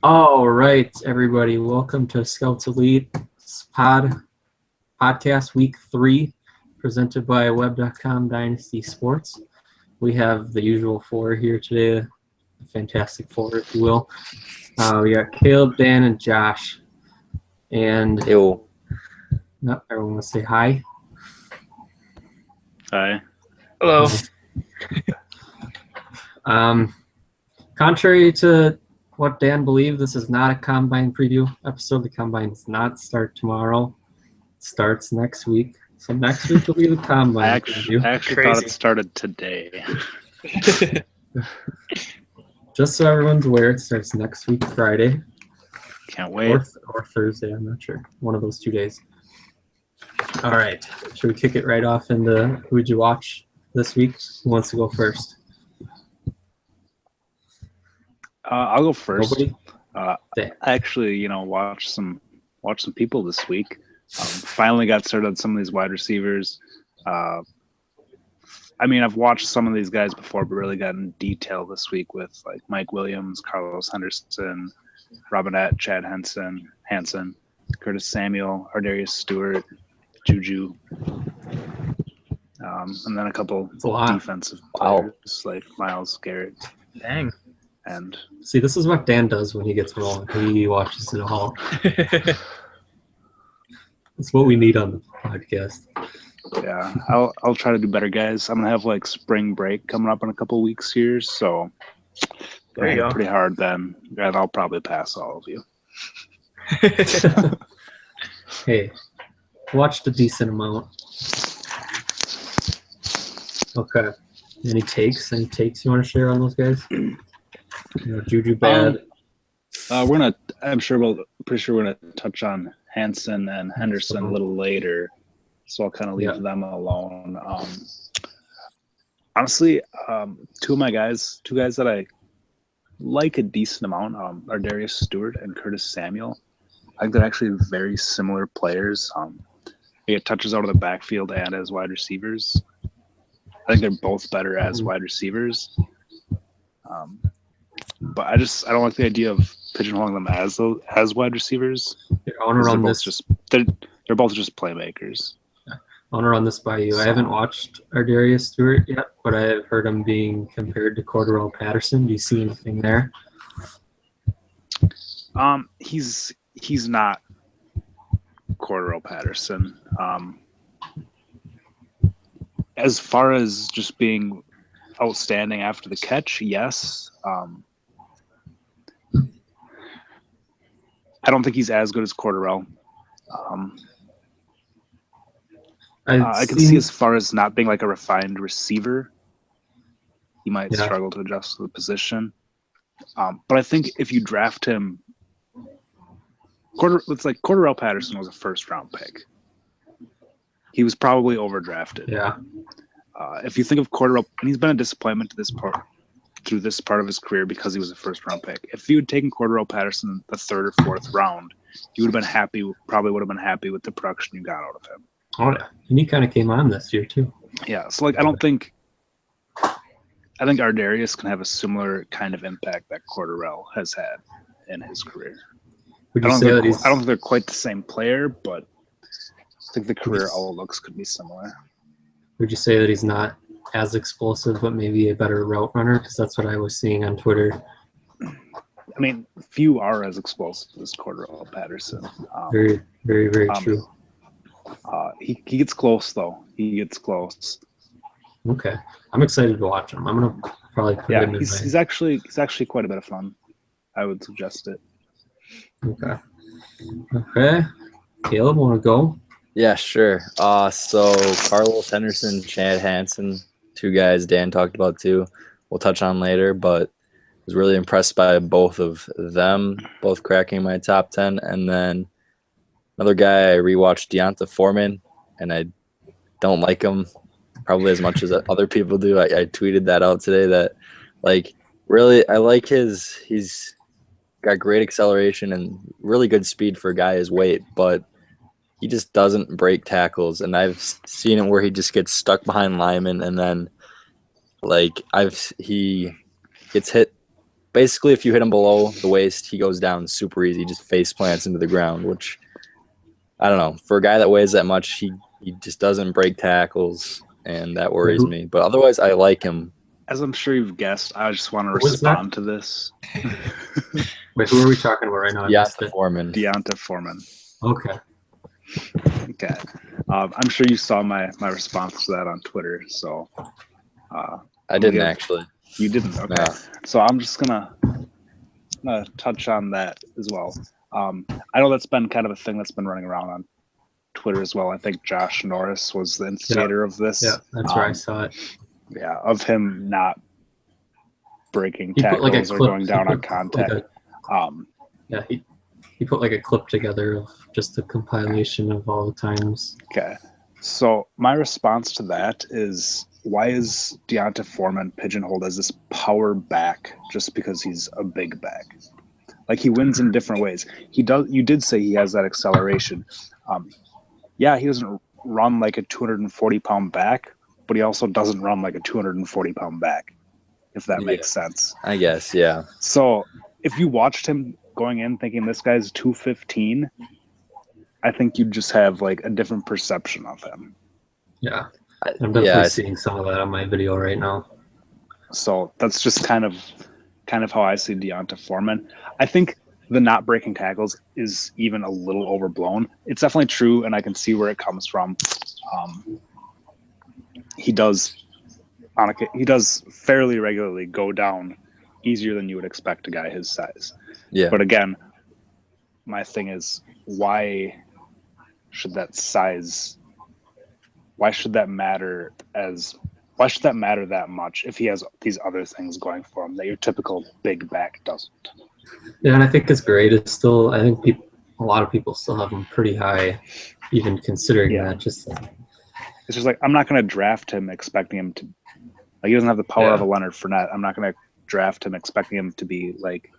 All right, everybody, welcome to ScoutsElite podcast week 3, presented by Web.com Dynasty Sports. We have the usual four here today, the fantastic four, if you will. We got Caleb, Dan, and Josh. And Yo. Everyone want to say hi? Hi. Hello. Contrary to what Dan believed, this is not a combine preview episode. The combine does not start tomorrow. It starts next week. So next week will be the combine preview. I actually thought it started today. Just so everyone's aware, it starts next week, Friday. Can't wait. Or Thursday, I'm not sure. One of those 2 days. All right. Should we kick it right off into who did you watch this week? Who wants to go first? I'll go first. Nobody? I actually, watched some people this week. Finally got started on some of these wide receivers. I've watched some of these guys before, but really got in detail this week with like Mike Williams, Carlos Henderson, Robinette, Chad Hansen, Curtis Samuel, Ardarius Stewart, Juju, and then a couple defensive players like Myles Garrett. Dang. And see, this is what Dan does when he gets rolling. He watches it all. That's what we need on the podcast. Yeah, I'll try to do better, guys. I'm gonna have like spring break coming up in a couple weeks here, so there you go. Pretty hard then, and I'll probably pass all of you. Hey, watched a decent amount. Okay. Any takes you want to share on those guys? Juju bad. I'm pretty sure we're gonna touch on Hansen and Henderson a little later, so I'll kind of leave them alone. Honestly, two guys that I like a decent amount are Ardarius Stewart and Curtis Samuel. I think they're actually very similar players. They get touches out of the backfield and as wide receivers. I think they're both better as wide receivers. But I don't like the idea of pigeonholing them as wide receivers. They're both just playmakers. I want to run this by you. I haven't watched Ardarius Stewart yet, but I have heard him being compared to Cordarrelle Patterson. Do you see anything there? He's not Cordarrelle Patterson. As far as just being outstanding after the catch, yes. I don't think he's as good as Cordarrelle. I can see as far as not being like a refined receiver, he might struggle to adjust to the position. But I think if you draft him, it's like Cordarrelle Patterson was a first-round pick. He was probably overdrafted. Yeah. If you think of Cordarrelle, and he's been a disappointment through this part of his career because he was a first-round pick. If you had taken Cordarrelle Patterson in the 3rd or 4th round, you would have been happy. Probably would have been happy with the production you got out of him. Oh yeah, and he kind of came on this year too. Yeah, so I think Ardarius can have a similar kind of impact that Cordarrelle has had in his career. I don't think they're quite the same player, but I think the career outlooks could be similar. Would you say that he's not as explosive, but maybe a better route runner? Because that's what I was seeing on Twitter. I mean, few are as explosive as Cordarrelle Patterson. Very, very, very true. He gets close, though. He gets close. Okay. I'm excited to watch him. I'm going to probably put him in he's actually quite a bit of fun. I would suggest it. Okay. Caleb, want to go? Yeah, sure. So Carlos Henderson, Chad Hansen, 2 guys Dan talked about too. We'll touch on later, but was really impressed by both of them, both cracking my top 10. And then another guy, I rewatched Deonta Foreman, and I don't like him probably as much as other people do. I tweeted that out today that, really, I like he's got great acceleration and really good speed for a guy his weight, but he just doesn't break tackles. And I've seen it where he just gets stuck behind linemen, and then he gets hit basically if you hit him below the waist, he goes down super easy, just face plants into the ground, which I don't know. For a guy that weighs that much, he just doesn't break tackles, and that worries me. But otherwise, I like him. As I'm sure you've guessed, I just want to Who was that? respond to this. Wait, who are we talking about right now? Deonta Foreman. Deonta Foreman. Okay. Okay. I'm sure you saw my response to that on Twitter. So I didn't actually. You didn't? Okay. No. So I'm just gonna touch on that as well. I know that's been kind of a thing that's been running around on Twitter as well. I think Josh Norris was the instigator of this. Yeah, that's where I saw it. Yeah, of him not breaking tackles or going down on contact. He put like a clip together of just a compilation of all the times. Okay. So my response to that is, why is Deonta Foreman pigeonholed as this power back just because he's a big back? Like, he wins in different ways. He does. You did say he has that acceleration. He doesn't run like a 240-pound back, but he also doesn't run like a 240-pound back, if that makes sense. I guess, yeah. So if you watched him going in thinking this guy's 215, I think you just have like a different perception of him. Yeah. I'm definitely seeing some of that on my video right now. So that's just kind of how I see Deonta Foreman. I think the not breaking tackles is even a little overblown. It's definitely true, and I can see where it comes from. He does fairly regularly go down easier than you would expect a guy his size. Yeah. But again, my thing is, why should that matter that much if he has these other things going for him that your typical big back doesn't? Yeah, and I think his grade is still, I think a lot of people still have him pretty high, even considering that. It's just like, I'm not going to draft him expecting him to, like, he doesn't have the power of a Leonard Fournette. I'm not going to draft him expecting him to be like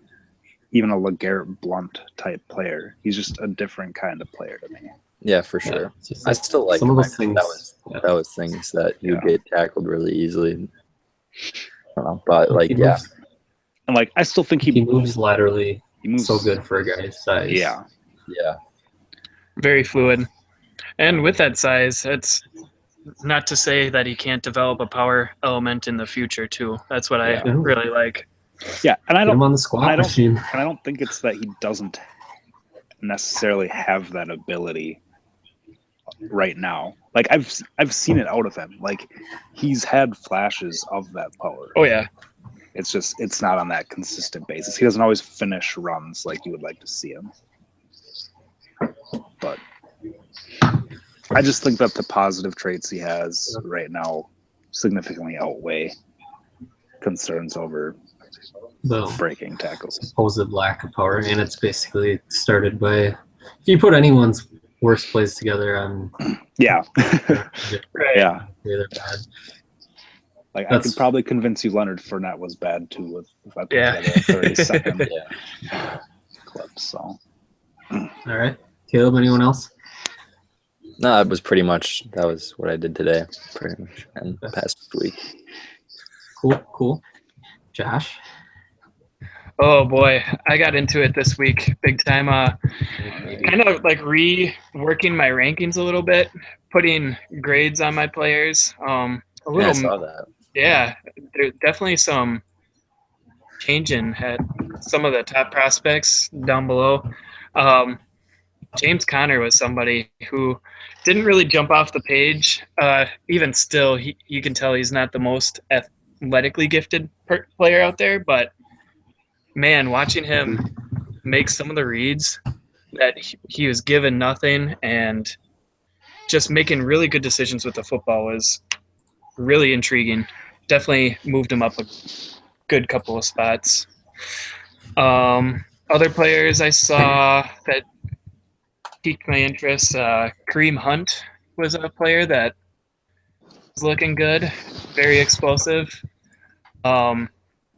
even a LeGarrette Blount type player. He's just a different kind of player to me. Yeah, for sure. I still like some him. of those things. That was things that you get tackled really easily. But like, and like, I still think he moves laterally. He moves so good for a guy his size. Yeah. Very fluid, and with that size, it's not to say that he can't develop a power element in the future too. That's what I really like. Yeah, and I don't. Put him on the squat machine. And I don't think it's that he doesn't necessarily have that ability right now. Like, I've seen it out of him. Like, he's had flashes of that power. Oh yeah. It's just, it's not on that consistent basis. He doesn't always finish runs like you would like to see him. But I just think that the positive traits he has right now significantly outweigh concerns over the breaking tackles. Supposed lack of power, and it's basically started by, if you put anyone's worst plays together on yeah. they're bad. Like, I could probably convince you Leonard Fournette was bad too if I put together a 30-second clip. So, all right, Caleb. Anyone else? No, that was what I did today, pretty much, and past week. Cool. Josh. Oh boy, I got into it this week big time. Kind of like reworking my rankings a little bit, putting grades on my players. I saw that. Yeah, there's definitely some changing at some of the top prospects down below. James Conner was somebody who didn't really jump off the page. Even still, you can tell he's not the most athletically gifted player out there, but man, watching him make some of the reads that he was given nothing and just making really good decisions with the football was really intriguing. Definitely moved him up a good couple of spots. Other players I saw that piqued my interest. Kareem Hunt was a player that was looking good, very explosive.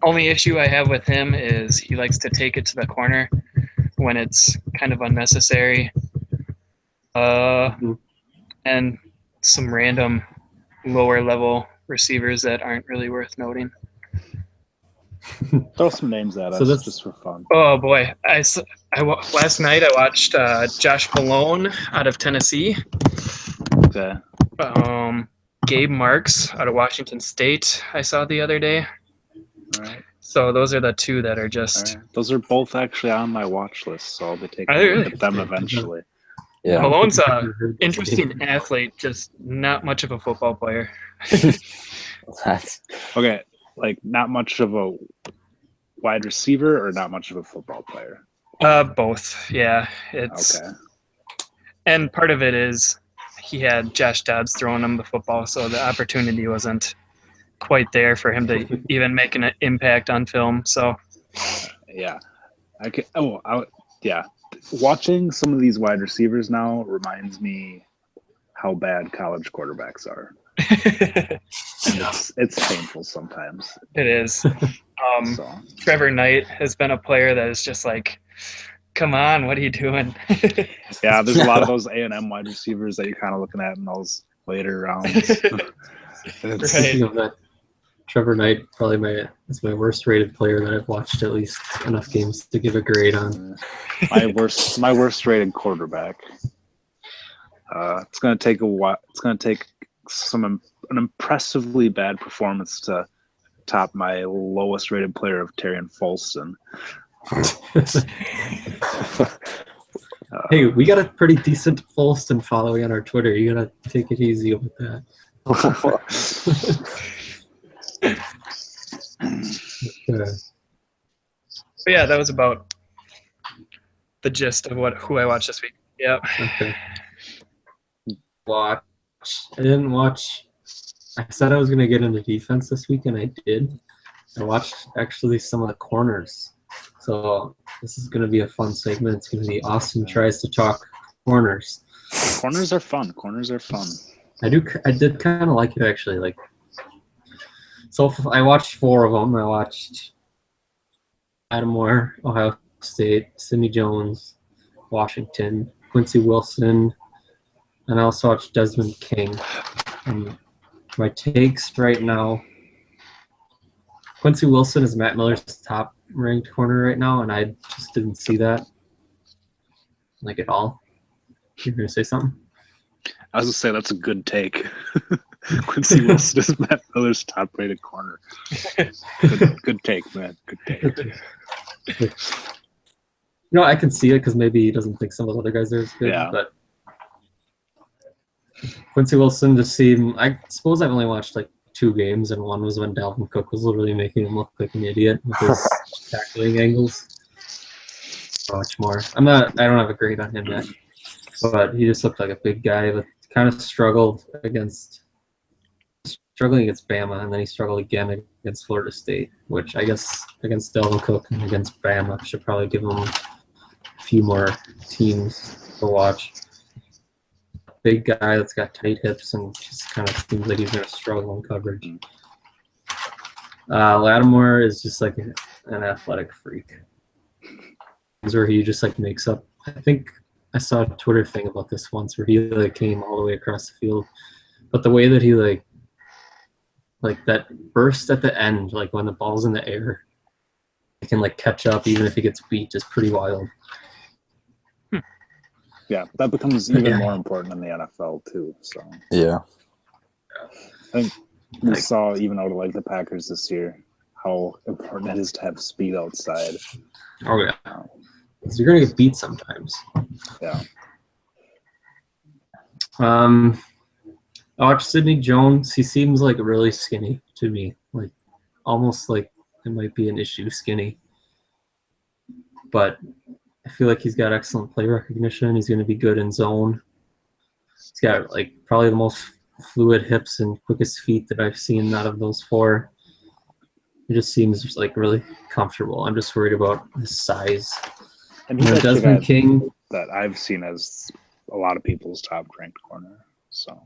Only issue I have with him is he likes to take it to the corner when it's kind of unnecessary. And some random lower level receivers that aren't really worth noting. Throw some names at So us that's- just for fun. Oh boy, last night I watched Josh Malone out of Tennessee. Okay. Gabe Marks out of Washington State. I saw the other day. All right. So those are the two that are All just. right. Those are both actually on my watch list, so I'll be taking Are a they look really? at them eventually. Yeah. Malone's I've a never heard those interesting names. athlete, just not much of a football player. That's Okay, like not much of a wide receiver or not much of a football player. Both. Yeah, it's Okay. and part of it is he had Josh Dobbs throwing him the football, so the opportunity wasn't quite there for him to even make an impact on film. So Yeah. Yeah. Watching some of these wide receivers now reminds me how bad college quarterbacks are. it And it's painful sometimes. is. So Trevor Knight has been a player that is just like, come on, what are you doing? yeah, there's a lot of those A&M wide receivers that you're kind of looking at in those later rounds. It's- Speaking of that, Trevor Knight probably is my worst rated player that I've watched at least enough games to give a grade on. my worst rated quarterback. It's gonna take a while. It's gonna take an impressively bad performance to top my lowest rated player of Terrion Folston. Hey, we got a pretty decent Folston following on our Twitter. You gotta take it easy with that. But yeah, that was about the gist of who I watched this week. Yeah. Okay. I didn't watch. I said I was gonna get into defense this week, and I did. I watched actually some of the corners. So this is gonna be a fun segment. It's gonna be Austin tries to talk corners. Corners are fun. Corners are fun. I did kind of like it actually. Like, so I watched 4 of them. I watched Lattimore, Ohio State, Sidney Jones, Washington, Quincy Wilson, and I also watched Desmond King. My takes right now, Quincy Wilson is Matt Miller's top ranked corner right now, and I just didn't see that like at all. You're gonna say something? I was gonna say that's a good take. Quincy Wilson is Matt Miller's top rated corner. Good take, man. Good take. I can see it because maybe he doesn't think some of those other guys are as good. Yeah. But Quincy Wilson just seemed. I suppose I've only watched like 2 games, and one was when Dalvin Cook was literally making him look like an idiot with his tackling angles. Much more. I don't have a grade on him yet, but he just looked like a big guy that kind of struggling against Bama, and then he struggled again against Florida State, which I guess against Dalvin Cook and against Bama should probably give him a few more teams to watch. Big guy that's got tight hips and just kind of seems like he's going to struggle in coverage. Lattimore is just like an athletic freak. Where he just like makes up. I think I saw a Twitter thing about this once where he like came all the way across the field, but the way that he like that burst at the end, like when the ball's in the air, he can like catch up even if he gets beat, is pretty wild. Yeah, that becomes even more important in the NFL too. So yeah. I think we saw even out of like the Packers this year how important it is to have speed outside. Oh yeah, so you're gonna get beat sometimes. Yeah. I watched Sidney Jones. He seems like really skinny to me, like almost like it might be an issue skinny. But I feel like he's got excellent play recognition. He's going to be good in zone. He's got like probably the most fluid hips and quickest feet that I've seen out of those 4. It just seems just like really comfortable. I'm just worried about his size. And he's Desmond King that I've seen as a lot of people's top ranked corner. So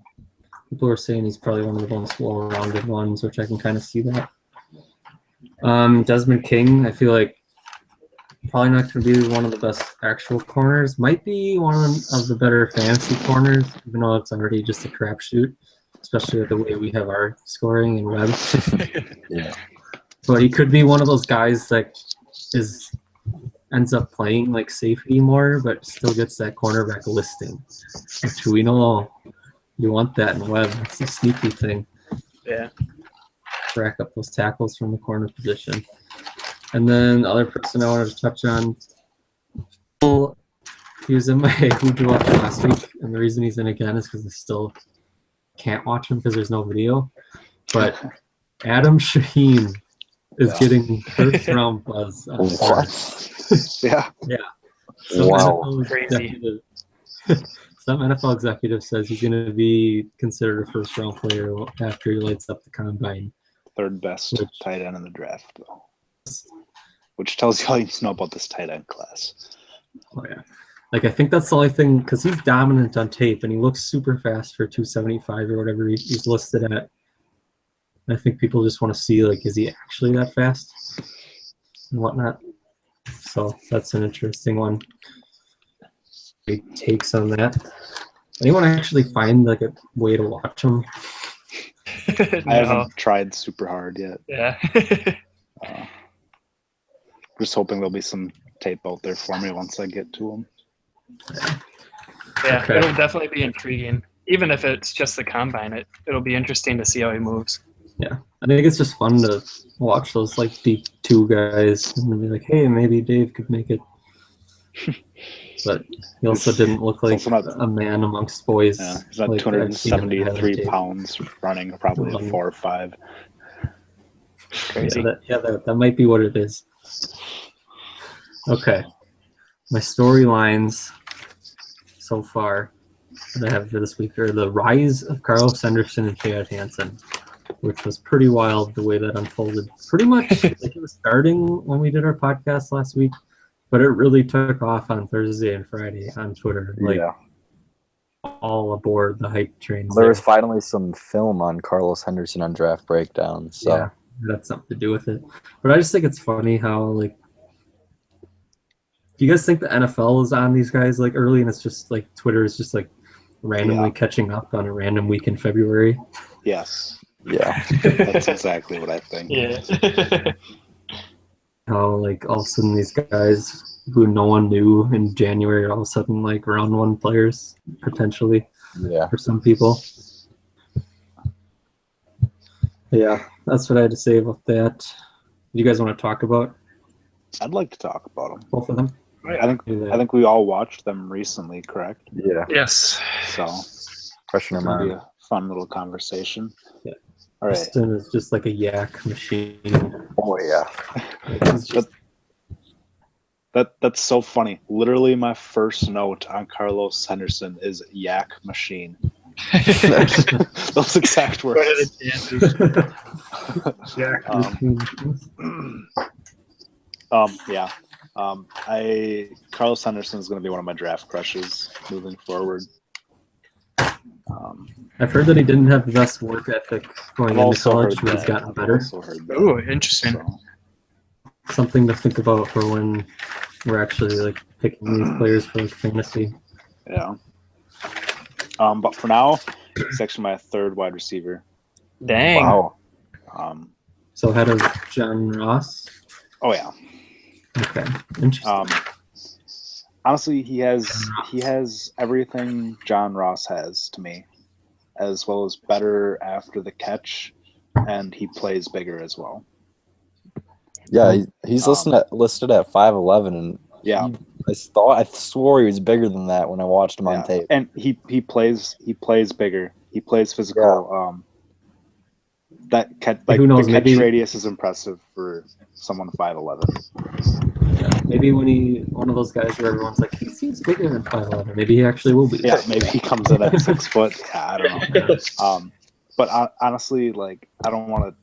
people are saying he's probably one of the most well-rounded ones, which I can kind of see that. Desmond King, I feel like probably not going to be one of the best actual corners. Might be one of the better fantasy corners, even though it's already just a crapshoot, especially with the way we have our scoring and web. Yeah. But he could be one of those guys that ends up playing like safety more, but still gets that cornerback listing, which we know you want that in Webb. It's a sneaky thing. Yeah. Rack up those tackles from the corner position. And then the other person I wanted to touch on, he was in my Who'd You Watch last week, and the reason he's in again is because I still can't watch him because there's no video. But Adam Shaheen is getting first round buzz. Yeah. Yeah. Crazy. Some NFL executive says he's going to be considered a first round player after he lights up the combine. Third best tight end in the draft, though. Which tells you all you need to know about this tight end class. Oh, yeah. Like, I think that's the only thing, because he's dominant on tape, and he looks super fast for 275 or whatever he's listed at. And I think people just want to see, like, is he actually that fast and whatnot? So that's an interesting one. Big takes on that. Anyone actually find, like, a way to watch him? No. I haven't tried super hard yet. Yeah. Just hoping there'll be some tape out there for me once I get to him. Yeah, Okay. It'll definitely be intriguing. Even if it's just the combine, it'll be interesting to see how he moves. Yeah, I think it's just fun to watch those like deep two guys and be like, hey, maybe Dave could make it. But he also didn't look like a man amongst boys. Yeah, he's not like 273 pounds, running probably a 4 or 5. Crazy. That might be what it is. Okay, my storylines so far that I have for this week are the rise of Carlos Henderson and Chad Hansen, which was pretty wild the way that unfolded. Pretty much like it was starting when we did our podcast last week, but it really took off on Thursday and Friday on Twitter. Like all aboard the hype train. There was finally some film on Carlos Henderson on Draft Breakdown. So yeah, that's something to do with it. But I just think it's funny how like. Do you guys think the NFL is on these guys like early, and it's just like Twitter is just like randomly catching up on a random week in February? Yes. Yeah. That's exactly what I think. Yeah. How like all of a sudden these guys who no one knew in January are all of a sudden like round one players potentially. Yeah. For some people. Yeah, that's what I had to say about that. Do you guys want to talk about I'd like to talk about them. both of them? I think we all watched them recently, correct? Yeah. Yes. So Question it's in gonna be mind. a fun little conversation. Yeah. All right. Justin is just like a yak machine. Oh yeah. Like, he's just, That's so funny. Literally, my first note on Carlos Henderson is yak machine. Those exact words. What are the chances? Yeah. Carlos Henderson is going to be one of my draft crushes moving forward. I've heard that he didn't have the best work ethic going I've into also college, heard but he's that. gotten I've better. also heard that. Ooh, interesting. So, Something to think about for when we're actually like picking these players for like fantasy. yeah. But for now, he's actually my third wide receiver. Dang. Wow. So ahead of John Ross. Oh yeah. Okay, interesting. Honestly, he has everything John Ross has to me, as well as better after the catch, and he plays bigger as well. Yeah, he's listed at 5'11", and Yeah, I swore he was bigger than that when I watched him on tape. and he plays bigger. He plays physical. That catch, like, who knows, the catch maybe radius is impressive for someone 5'11". Yeah, maybe when one of those guys where everyone's like, he seems bigger than 5'11", maybe he actually will be. Yeah, maybe he comes in at 6 foot. Yeah, I don't know. But honestly, like, I don't want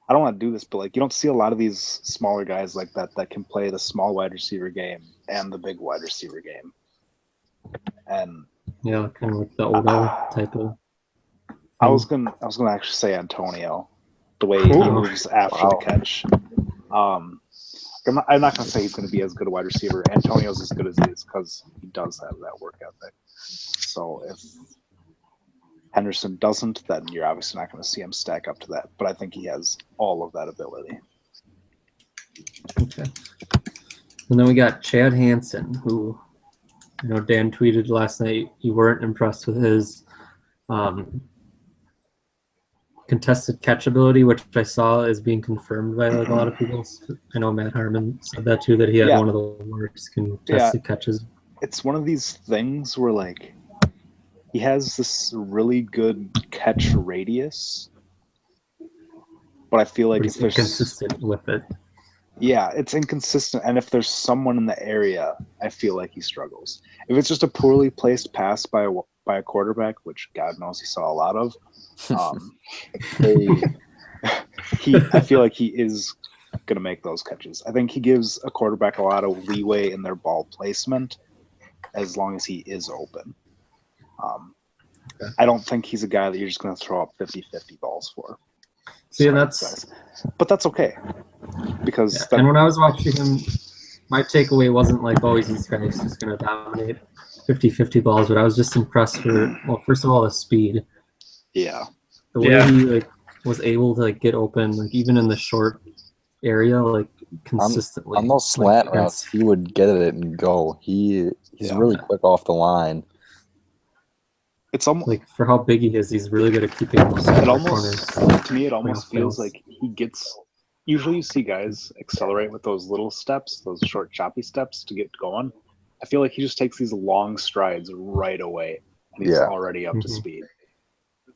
to do this, but like, you don't see a lot of these smaller guys like that can play the small wide receiver game and the big wide receiver game. And Yeah, kind of like the Odell type of. I was gonna actually say Antonio, the way he moves after the catch. I'm not gonna say he's gonna be as good a wide receiver. Antonio's as good as he is because he does have that work ethic. So Henderson doesn't, then you're obviously not going to see him stack up to that. But I think he has all of that ability. Okay. And then we got Chad Hansen, who, Dan tweeted last night you weren't impressed with his contested catch ability, which I saw is being confirmed by like a lot of people. I know Matt Harmon said that too, that he had one of the worst contested catches. It's one of these things where like he has this really good catch radius, but I feel like he's inconsistent with it. Yeah, it's inconsistent, and if there's someone in the area, I feel like he struggles. If it's just a poorly placed pass by a quarterback, which God knows he saw a lot of, I feel like he is going to make those catches. I think he gives a quarterback a lot of leeway in their ball placement as long as he is open. I don't think he's a guy that you're just going to throw up 50-50 balls for. See, but that's okay. Because and when I was watching him, my takeaway wasn't like, oh, he's just going to dominate 50-50 balls, but I was just impressed first of all, the speed. Yeah. The way he was able to get open, even in the short area, consistently. On those slant routes, he would get it and go. He's really quick off the line. It's almost for how big he is, he's really good at keeping those corners. To me, it almost feels like he gets. Usually, you see guys accelerate with those little steps, those short, choppy steps to get going. I feel like he just takes these long strides right away, and he's already up to speed.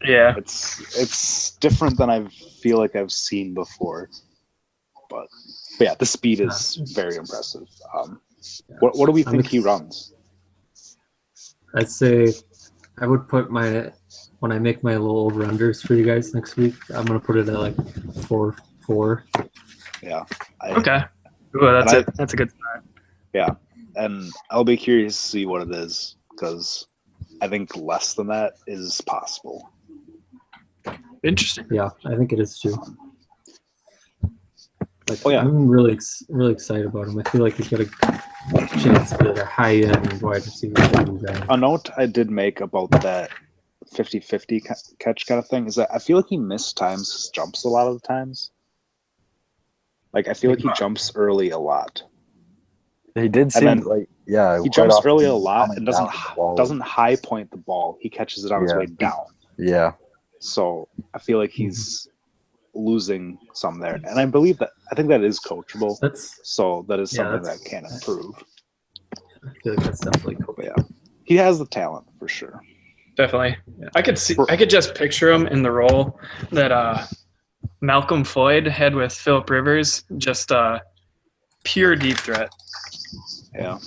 Yeah, it's different than I feel like I've seen before, but yeah, the speed is very impressive. What do we think he runs? I'd say I would put when I make my little over-unders for you guys next week, I'm going to put it at 4-4. Yeah. Okay. Ooh, that's a good start. Yeah. And I'll be curious to see what it is, because I think less than that is possible. Interesting. Yeah, I think it is too. I'm really excited about him. I feel like he's got a chance to get a high-end wide receiver. A note I did make about that 50-50 catch kind of thing is that I feel like he mistimes his jumps a lot of the times. I feel like he jumps early a lot. He did seem he jumps early a lot and doesn't high point the ball. He catches it on his way down. Yeah. So I feel like he's losing some there, and I think that is coachable. So that is something that can improve. I feel like that's definitely coachable. Yeah, he has the talent for sure. Definitely. Yeah. I could just picture him in the role that Malcolm Floyd had with Phillip Rivers, just pure deep threat. Yeah.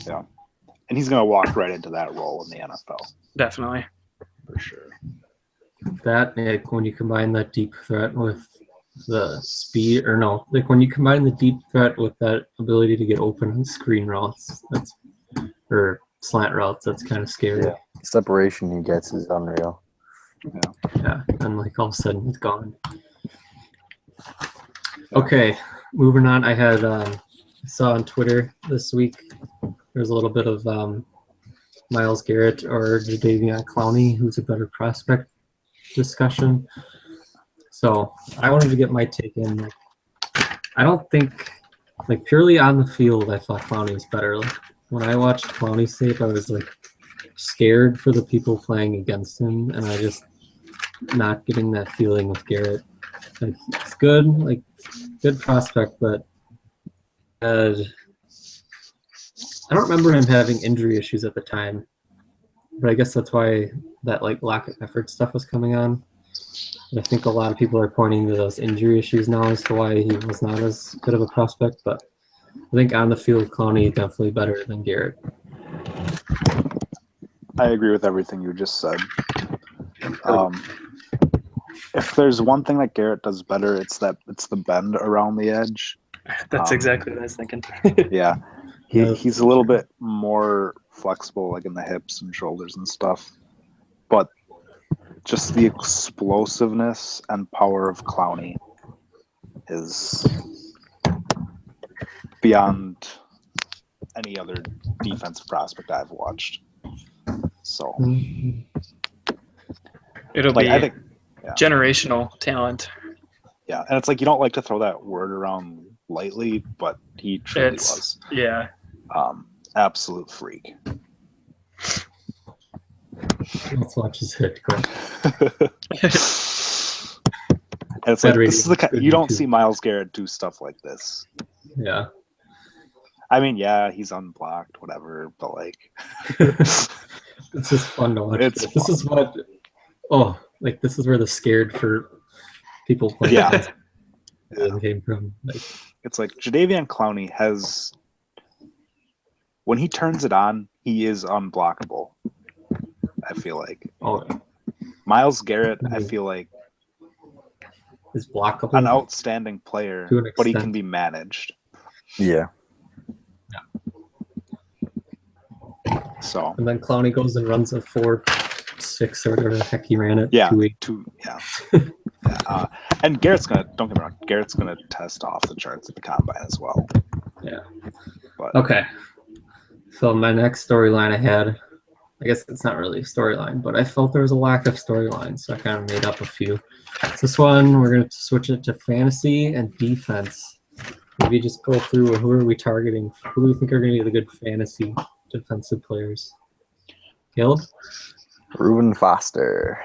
And he's going to walk right into that role in the NFL. Definitely. For sure. That, when you combine that deep threat with the speed, when you combine the deep threat with that ability to get open on screen routes, or slant routes, that's kind of scary. Yeah. The separation he gets is unreal. Yeah, and all of a sudden he's gone. Okay, moving on. I saw on Twitter this week there's a little bit of Myles Garrett or Jadeveon Clowney, who's a better prospect discussion. So I wanted to get my take in. I don't think, purely on the field, I thought Clowney was better. When I watched Clowney's tape, I was scared for the people playing against him, and I just not getting that feeling with Garrett. It's good, good prospect, but I don't remember him having injury issues at the time. But I guess that's why that lack of effort stuff was coming on. And I think a lot of people are pointing to those injury issues now as to why he was not as good of a prospect. But I think on the field, Clowney is definitely better than Garrett. I agree with everything you just said. If there's one thing that Garrett does better, it's the bend around the edge. That's exactly what I was thinking. Yeah. He's a little bit more flexible, in the hips and shoulders and stuff. But just the explosiveness and power of Clowney is beyond any other defensive prospect I've watched. So It'll Like be I think, generational talent. yeah, and it's like you don't like to throw that word around lightly, but he truly was. Yeah. Absolute freak. Let's watch his hit go. And it's like this is the you don't see Myles Garrett do stuff like this. Yeah. I mean, yeah, he's unblocked, whatever, but like it's just fun to watch. This is what this is where the scared for people playing came from. Like, it's like Jadeveon Clowney has, when he turns it on, he is unblockable. I feel like. Myles Garrett, I feel like, is blockable. An outstanding player, but he can be managed. Yeah. So. And then Clowney goes and runs a 4.6 or whatever the heck he ran it. Yeah. 2.8. Yeah. And Garrett's don't get me wrong, Garrett's gonna test off the charts at the combine as well. Yeah. But, okay. So my next storyline I had, I guess it's not really a storyline, but I felt there was a lack of storyline, so I kind of made up a few. This one, we're going to switch it to fantasy and defense. Maybe just go through who are we targeting? Who do we think are going to be the good fantasy defensive players? Caleb? Reuben Foster.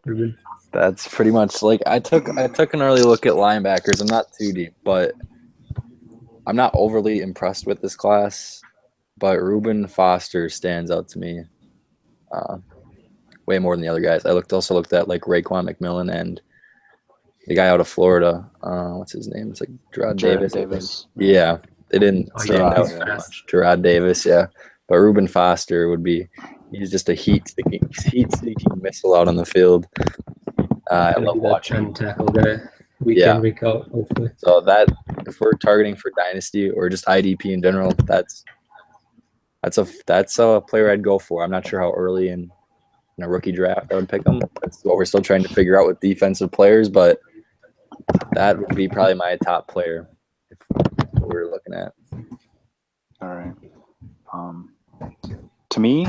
Reuben. That's pretty much like I took an early look at linebackers. I'm not too deep, but I'm not overly impressed with this class. But Reuben Foster stands out to me way more than the other guys. I also looked at like Raekwon McMillan and the guy out of Florida. What's his name? It's like Gerard Davis. Yeah, they didn't stand out that much. Gerard Davis, yeah. But Reuben Foster he's just a heat-seeking missile out on the field. I love watching. Tackle guy. Week in, week out, hopefully. So that if we're targeting for Dynasty or just IDP in general, that's a player I'd go for. I'm not sure how early in a rookie draft I would pick him. That's what we're still trying to figure out with defensive players, but that would be probably my top player if we're looking at. All right. To me,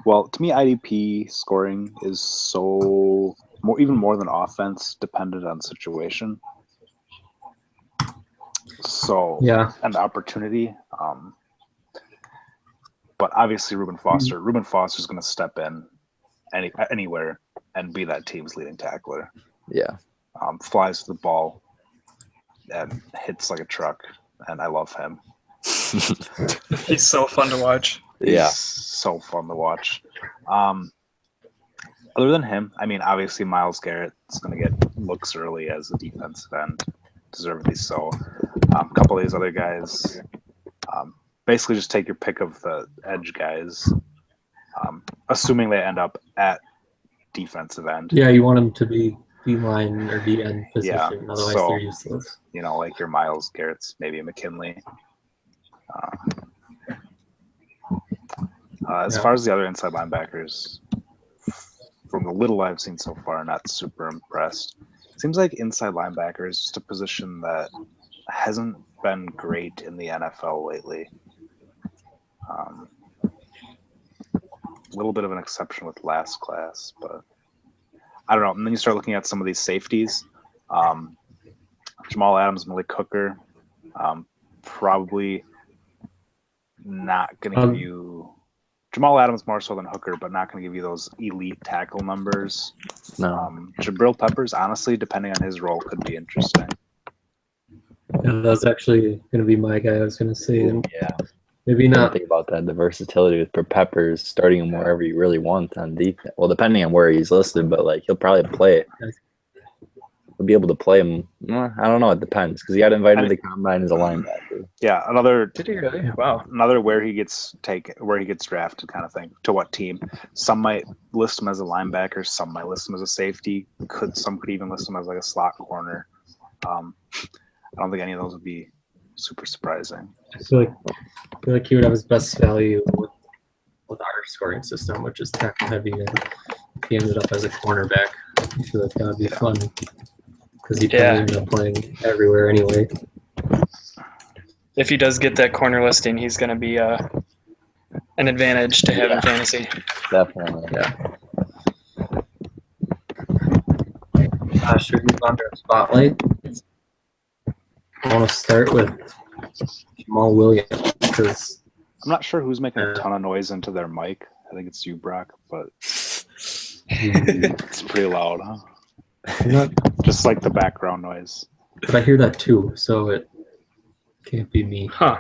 IDP scoring is even more than offense dependent on situation. So and opportunity. But obviously Reuben Foster. Reuben Foster is going to step in anywhere and be that team's leading tackler. Yeah. Flies to the ball and hits like a truck, and I love him. He's so fun to watch. He's so fun to watch. Other than him, I mean, obviously Myles Garrett is going to get looks early as a defensive end, deservedly so. A couple of these other guys, basically just take your pick of the edge guys, assuming they end up at defensive end. Yeah, you want them to be D-line or D-end position, otherwise so, they're useless. You know, like your Myles Garrett's, maybe a McKinley. As far as the other inside linebackers, from the little I've seen so far, not super impressed. Seems like inside linebacker is just a position that hasn't been great in the NFL lately. A little bit of an exception with last class, but I don't know. And then you start looking at some of these safeties. Jamal Adams, Malik Hooker, probably not going to give you Jamal Adams more so than Hooker, but not going to give you those elite tackle numbers. No. Jabril Peppers, honestly, depending on his role, could be interesting. Yeah, that was actually going to be my guy. I was going to say, yeah, maybe not. Think about that. The versatility with Peppers, starting him wherever you really want on defense. Well, depending on where he's listed, but like he'll probably play it. He'll be able to play him. I don't know. It depends because he got invited to the combine as a linebacker. Yeah, another. Did he really? Wow. Another where he gets drafted kind of thing. To what team? Some might list him as a linebacker. Some might list him as a safety. Some could even list him as like a slot corner. I don't think any of those would be super surprising. I feel like he would have his best value with our scoring system, which is tackle heavy. And if he ended up as a cornerback, I feel like that would be fun because he'd probably end up playing everywhere anyway. If he does get that corner listing, he's going to be an advantage to have in fantasy. Definitely. Yeah. Should we move on to our spotlight? I want to start with Jamal Williams because I'm not sure who's making a ton of noise into their mic. I think it's you, Brock, but it's pretty loud, huh? Just like the background noise. But I hear that too, so it can't be me. Huh.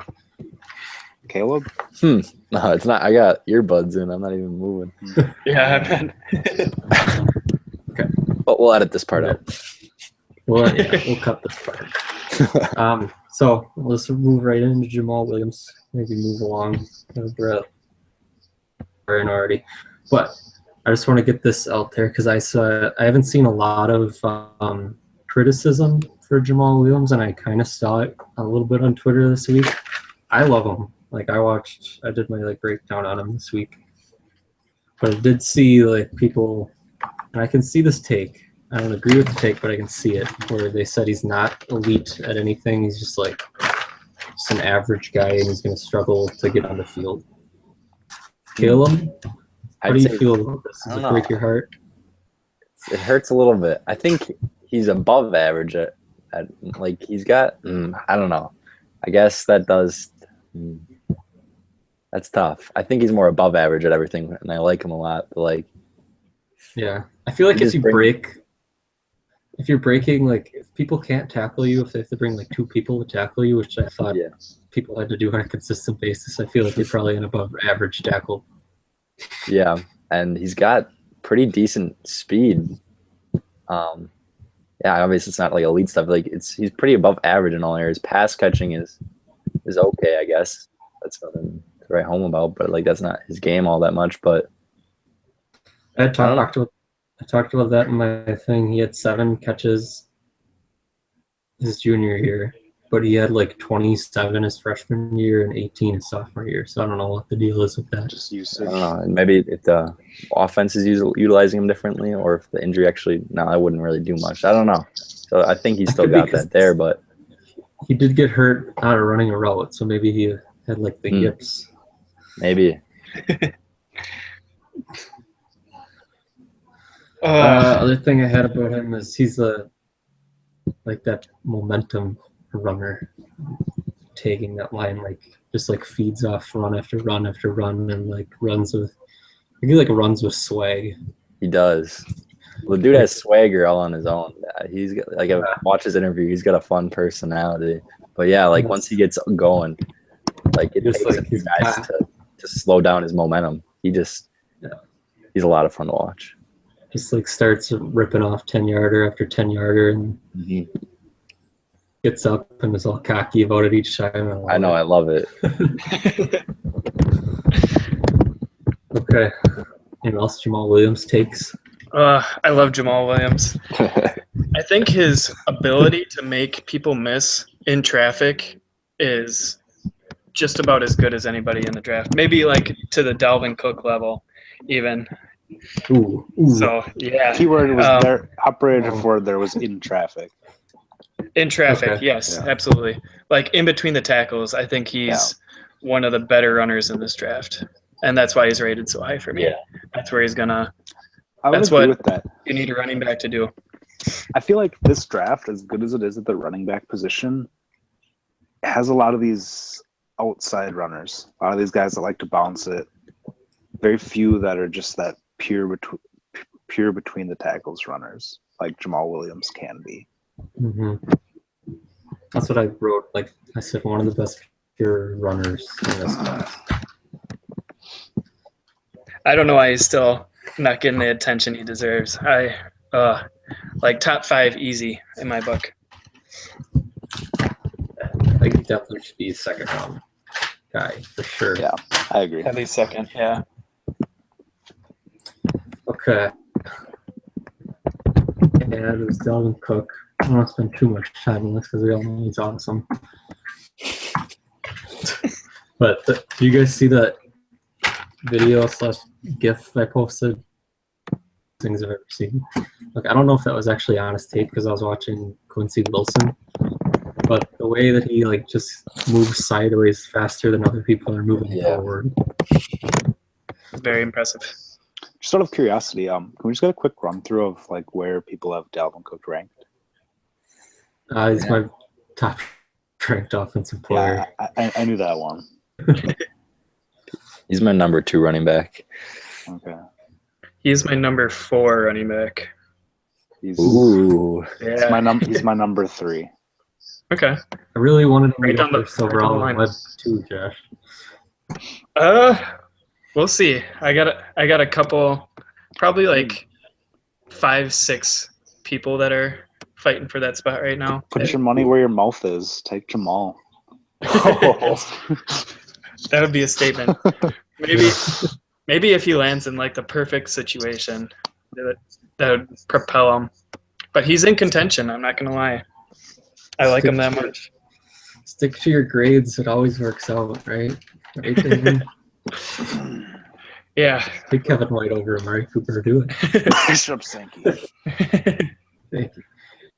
Caleb? No, it's not. I got earbuds in. I'm not even moving. Yeah, man. Okay. But we'll edit this part out. We'll cut this part. So let's move right into Jamal Williams. Maybe move along. We're already. But I just want to get this out there because I haven't seen a lot of criticism for Jamal Williams, and I kind of saw it a little bit on Twitter this week. I love him. Like I did my breakdown on him this week, but I did see people, and I can see this take. I don't agree with the take, but I can see it where they said he's not elite at anything. He's just an average guy, and he's going to struggle to get on the field. Caleb, how do you feel about this? Does it break your heart? It hurts a little bit. I think he's above average at he's got. I don't know. I guess that does. That's tough. I think he's more above average at everything, and I like him a lot. But yeah, I feel like if you're breaking, if people can't tackle you, if they have to bring two people to tackle you, which I thought people had to do on a consistent basis, I feel like you're probably an above average tackle. Yeah, and he's got pretty decent speed. Obviously it's not elite stuff. He's pretty above average in all areas. Pass catching is okay, I guess. That's nothing to write home about, but that's not his game all that much. But I talked about that in my thing. He had 7 catches his junior year, but he had 27 his freshman year and 18 his sophomore year. So I don't know what the deal is with that. Just usage. I don't know. And maybe if the offense is utilizing him differently, or if the injury I wouldn't really do much. I don't know. So I think he's still got that there, but he did get hurt out of running a route, so maybe he had the yips. Maybe. Other thing I had about him is he's that momentum runner, taking that line just feeds off run after run after run, and runs with swag. He does. Well, the dude has swagger all on his own. He's got I watch his interview. He's got a fun personality. But once he gets going, it takes a few guys to slow down his momentum. He's a lot of fun to watch. Just starts ripping off 10-yarder after 10-yarder and gets up and is all cocky about it each time. I know, I love it. Okay. Anything else Jamal Williams takes? I love Jamal Williams. I think his ability to make people miss in traffic is just about as good as anybody in the draft. Maybe to the Dalvin Cook level, even. Ooh. So yeah. Keyword was there. Operator for there was in traffic. In traffic, okay. yes, absolutely. In between the tackles, I think he's one of the better runners in this draft, and that's why he's rated so high for me. Yeah. That's where he's gonna. I would agree with that. You need a running back to do. I feel like this draft, as good as it is at the running back position, has a lot of these outside runners. A lot of these guys that like to bounce it. Very few that are just that pure between the tackles runners, like Jamal Williams can be. Mm-hmm. That's what I wrote. I said, one of the best pure runners in this class. I don't know why he's still not getting the attention he deserves. Top 5 easy in my book. He definitely should be a second round guy for sure. Yeah, I agree. At least second, yeah. Okay. And it was Dalvin Cook. I don't want to spend too much time on this because we all know he's awesome. But do you guys see that video / GIF I posted? Things I've ever seen. I don't know if that was actually on his tape because I was watching Quincy Wilson, but the way that he just moves sideways faster than other people are moving forward. Very impressive. Just out of curiosity, can we just get a quick run through of like where people have Dalvin Cook ranked? He's my top ranked offensive player. Yeah, I knew that one. He's my number 2 running back. Okay. He's my number 4 running back. Ooh. Yeah. He's my number 3. Okay. I really wanted to Right be down the- first overall right on down the Web too, Josh. We'll see. I got a couple, probably like 5-6 people that are fighting for that spot right now. Put your money where your mouth is. Take Jamal. That would be a statement. Maybe if he lands in like the perfect situation, that would propel him. But he's in contention. I'm not gonna lie. I like him that much. Stick to your grades. It always works out, right? Right, David? Yeah. Take Kevin White over Amari Cooper. Do it. Bishop Sankey. Thank you.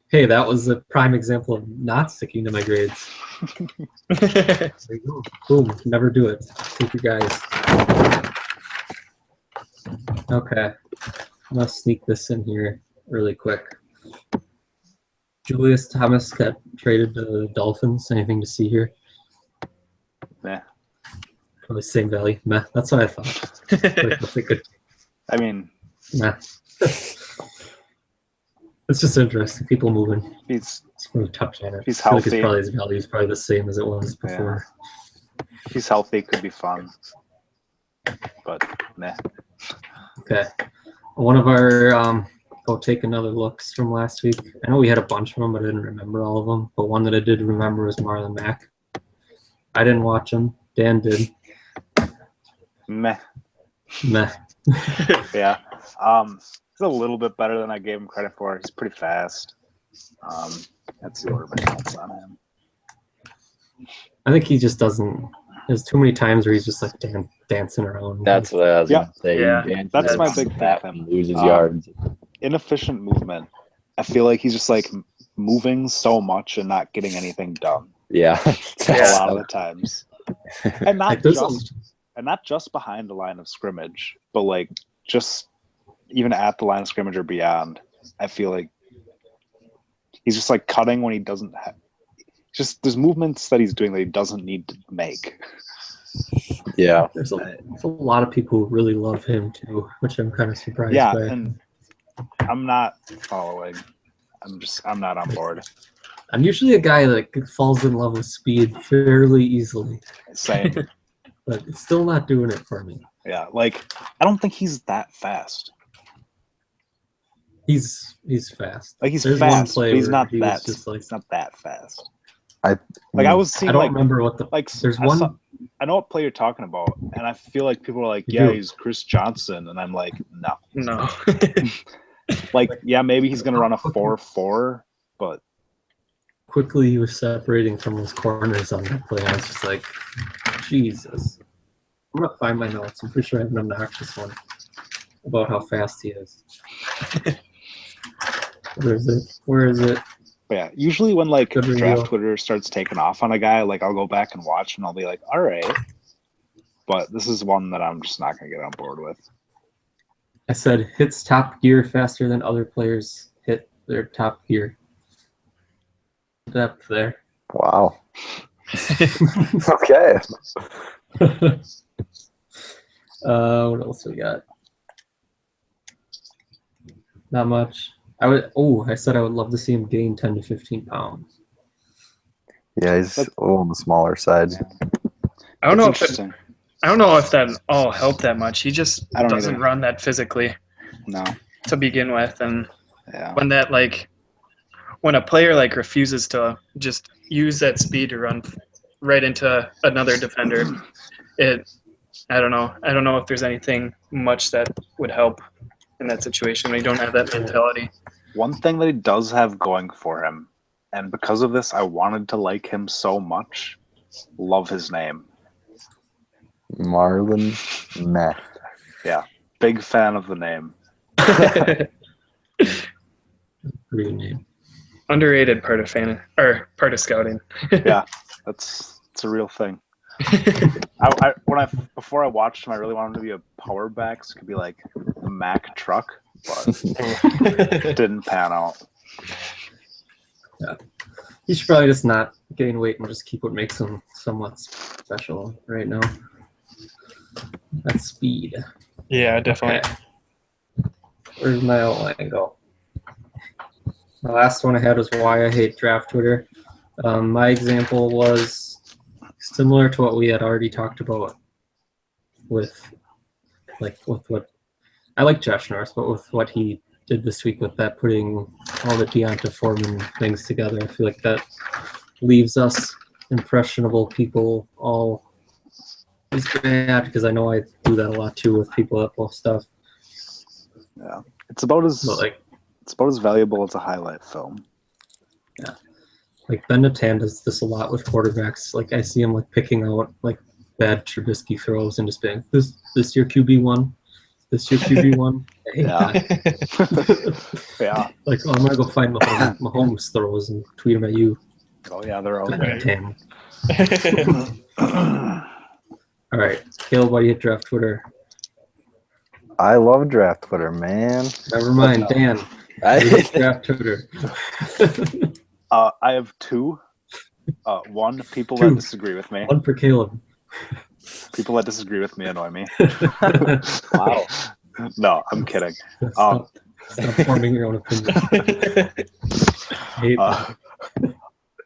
Hey, that was a prime example of not sticking to my grades. There you go. Boom. Never do it. Take your guys. Okay. I'm going to sneak this in here really quick. Julius Thomas got traded to the Dolphins. Anything to see here? Meh. Probably same value. Meh. That's what I thought. That's a good. I mean, Meh. It's just interesting. People moving. he's Touch on it. He's I feel like healthy. his value is probably the same as it was before. he's healthy, could be fun. But meh. Okay. One of our go take another looks from last week. I know we had a bunch of them, but I didn't remember all of them. But one that I did remember was Marlon Mack. I didn't watch him. Dan did. Meh. Meh. Yeah. He's a little bit better than I gave him credit for. He's pretty fast. That's the order of my thoughts on him. I think he just doesn't. There's too many times where he's just like dancing around. That's what I was going to say. Yeah. He dances That's my around big the thing bat with him. and loses yards. Inefficient movement. I feel like he's just like moving so much and not getting anything done. Yeah. A lot of the times. And Like, not just behind the line of scrimmage, but like just even at the line of scrimmage or beyond. I feel like he's just like cutting when he doesn't have. Just there's movements that he's doing that he doesn't need to make. Yeah. There's a lot of people who really love him too, which I'm kind of surprised Yeah, by. and I'm not following. I'm not on board. I'm usually a guy that falls in love with speed fairly easily, Same. but it's still not doing it for me. Yeah, like I don't think he's that fast. He's fast. Like he's There's fast, one play but he's where not he was that. just like, He's not that fast. I was seeing I don't like remember what the like there's I one. saw- I know what play you're talking about, and I feel like people are like, You "Yeah, do. he's Chris Johnson," and I'm like, "No." No. Like, yeah, maybe he's gonna run a 4.4, but Quickly he was separating from his corners on that play. I was just like, Jesus. I'm gonna find my notes. I'm pretty sure I have an obnoxious one about how fast he is. Where is it? But yeah, usually when like Good review. draft Twitter starts taking off on a guy, like I'll go back and watch and I'll be like, all right. But this is one that I'm just not gonna get on board with. I said hits top gear faster than other players hit their top gear. Depth there. Wow. Okay. What else we got? Not much. I said I would love to see him gain 10 to 15 pounds. Yeah, he's a little on the smaller side. I don't That's know interesting. I don't know if that all helped that much. He just I don't doesn't either. run that physically No. to begin with, and Yeah. when a player like refuses to just use that speed to run right into another defender, I don't know if there's anything much that would help in that situation when you don't have that mentality. One thing that he does have going for him, and because of this, I wanted to like him so much. Love his name. Marlon Mack. Yeah. Big fan of the name. Pretty good name. Underrated part of scouting. Yeah. It's a real thing. Before I watched him, I really wanted him to be a power back, so it could be like Mack truck, but it didn't pan out. Yeah. He should probably just not gain weight and just keep what makes him somewhat special right now. That's speed. Yeah, definitely. Okay. Where's my outline go? The last one I had was why I hate draft Twitter. My example was similar to what we had already talked about with what I like Josh Norris, but with what he did this week with that, putting all the Deonta Foreman things together, I feel like that leaves us impressionable people all is bad, because I know I do that a lot too with people that post stuff. Yeah, it's about as valuable as a highlight film. Yeah, like Ben Natan does this a lot with quarterbacks. Like I see him like picking out like bad Trubisky throws and just being this your QB1, this your QB1. I hate that. Yeah. Like, oh, I'm gonna go find Mahomes throws and tweet them at you. Oh yeah, they're all Ben Natan. All right, Caleb, why do you hit draft Twitter? I love draft Twitter, man. Never mind, Dan. I hit draft Twitter. I have two. One, people that disagree with me. One for Caleb. People that disagree with me annoy me. Wow. No, I'm kidding. Stop forming your own opinion. Hate that.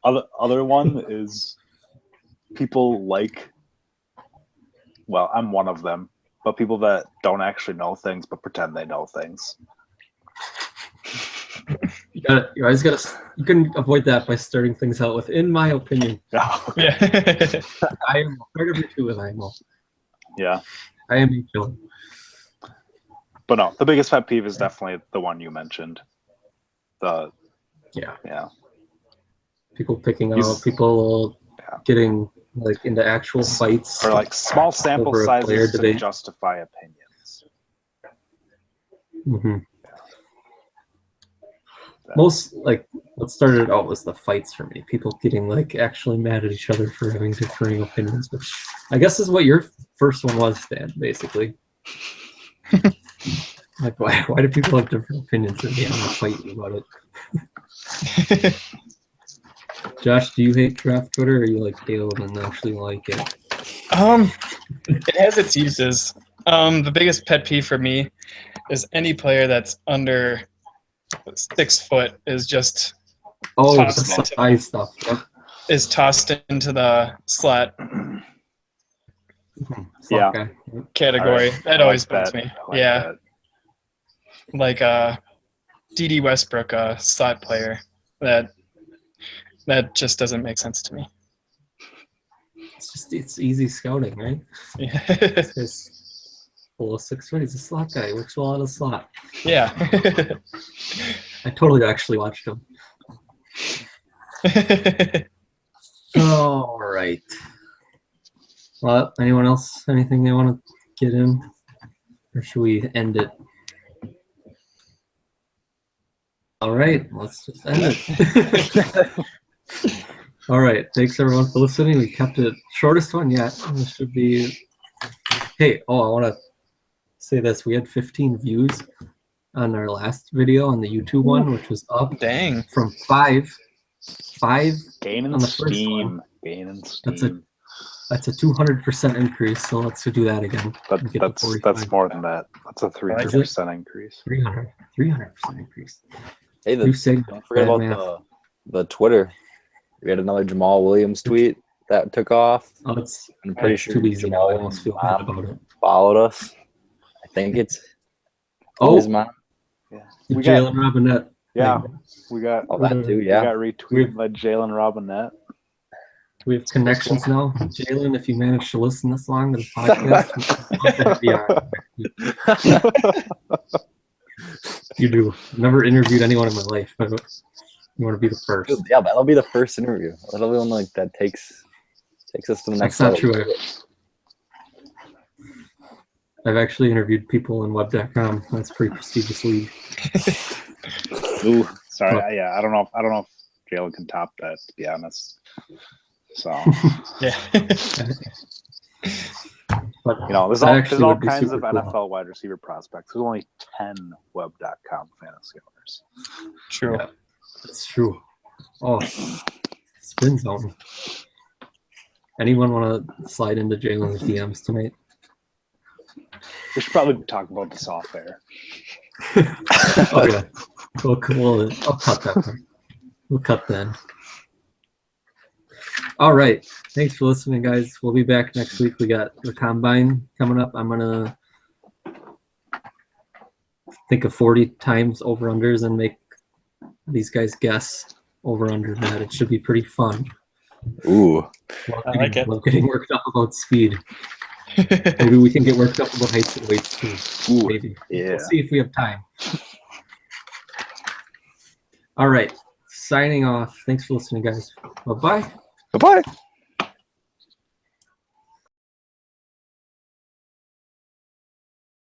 Other one is people like, well, I'm one of them, but people that don't actually know things but pretend they know things. You can avoid that by starting things out with, in my opinion. Oh, Yeah. I am part of it too with IMO. yeah. I am a killer. But no, the biggest pet peeve is definitely the one you mentioned. Yeah. People picking out, people getting like into actual fights. Or like small sample over a player sizes to debate. justify opinions. Mm-hmm. Most, like, what started out was the fights for me. People getting like actually mad at each other for having differing opinions, which I guess is what your first one was, Dan, basically. Like, why do people have different opinions and they want to fight you about it? Josh, do you hate draft Twitter, or you like Caleb and actually like it? It has its uses. The biggest pet peeve for me is any player that's under 6 foot is just the size stuff. Yep. is tossed into the slot Yeah. Guy. category. That always bugs me. Yeah. That. Like D.D. Westbrook, a slot player. That just doesn't make sense to me. It's easy scouting, right? Yeah. He's below 6 foot. He's a slot guy. He works well out of the slot. Yeah. I totally actually watched him. All right. Well, anyone else? Anything they want to get in? Or should we end it? All right. Let's just end it. All right. Thanks, everyone, for listening. We kept it shortest one yet. It should be... Hey, I want to say this. We had 15 views on our last video on the YouTube one, which was up Dang. from 5 Gaining on the first steam. one. Gaining steam. That's a 200% increase. So let's do that again. That's more than that. That's a 300% increase. 300% increase. Hey, don't forget about the Twitter. We had another Jamal Williams tweet that took off. Oh, I'm pretty sure too easy now. I Jamal almost feel bad about it. Followed us. I think it's his mom. Yeah. Jalen Robinette. Yeah, we got that too. Yeah, we got retweeted by Jalen Robinette. We have connections now. Jalen, if you manage to listen this long to the podcast, you do. I've never interviewed anyone in my life, but you want to be the first. Yeah, that'll be the first interview. That'll be one like that takes us to the next level. That's not level. true. I've actually interviewed people in web.com. That's a pretty prestigious league. Ooh, sorry. I don't know if Jalen can top that, to be honest. So yeah. But there's that all actually would be kinds of super cool. NFL wide receiver prospects. There's only 10 web.com fantasy owners. True. Yeah, that's true. Oh, spin zone. Anyone want to slide into Jalen's DMs tonight? We should probably talk about this off air. Oh yeah. I'll cut that part. We'll cut then. All right. Thanks for listening, guys. We'll be back next week. We got the combine coming up. I'm gonna think of 40 times over-unders and make these guys guess over-under that. It should be pretty fun. Ooh. I like it. Love getting worked up about speed. Maybe we can get worked up about heights and weights too. Ooh, Maybe. yeah. We'll see if we have time. All right. Signing off. Thanks for listening, guys. Bye-bye. Bye-bye.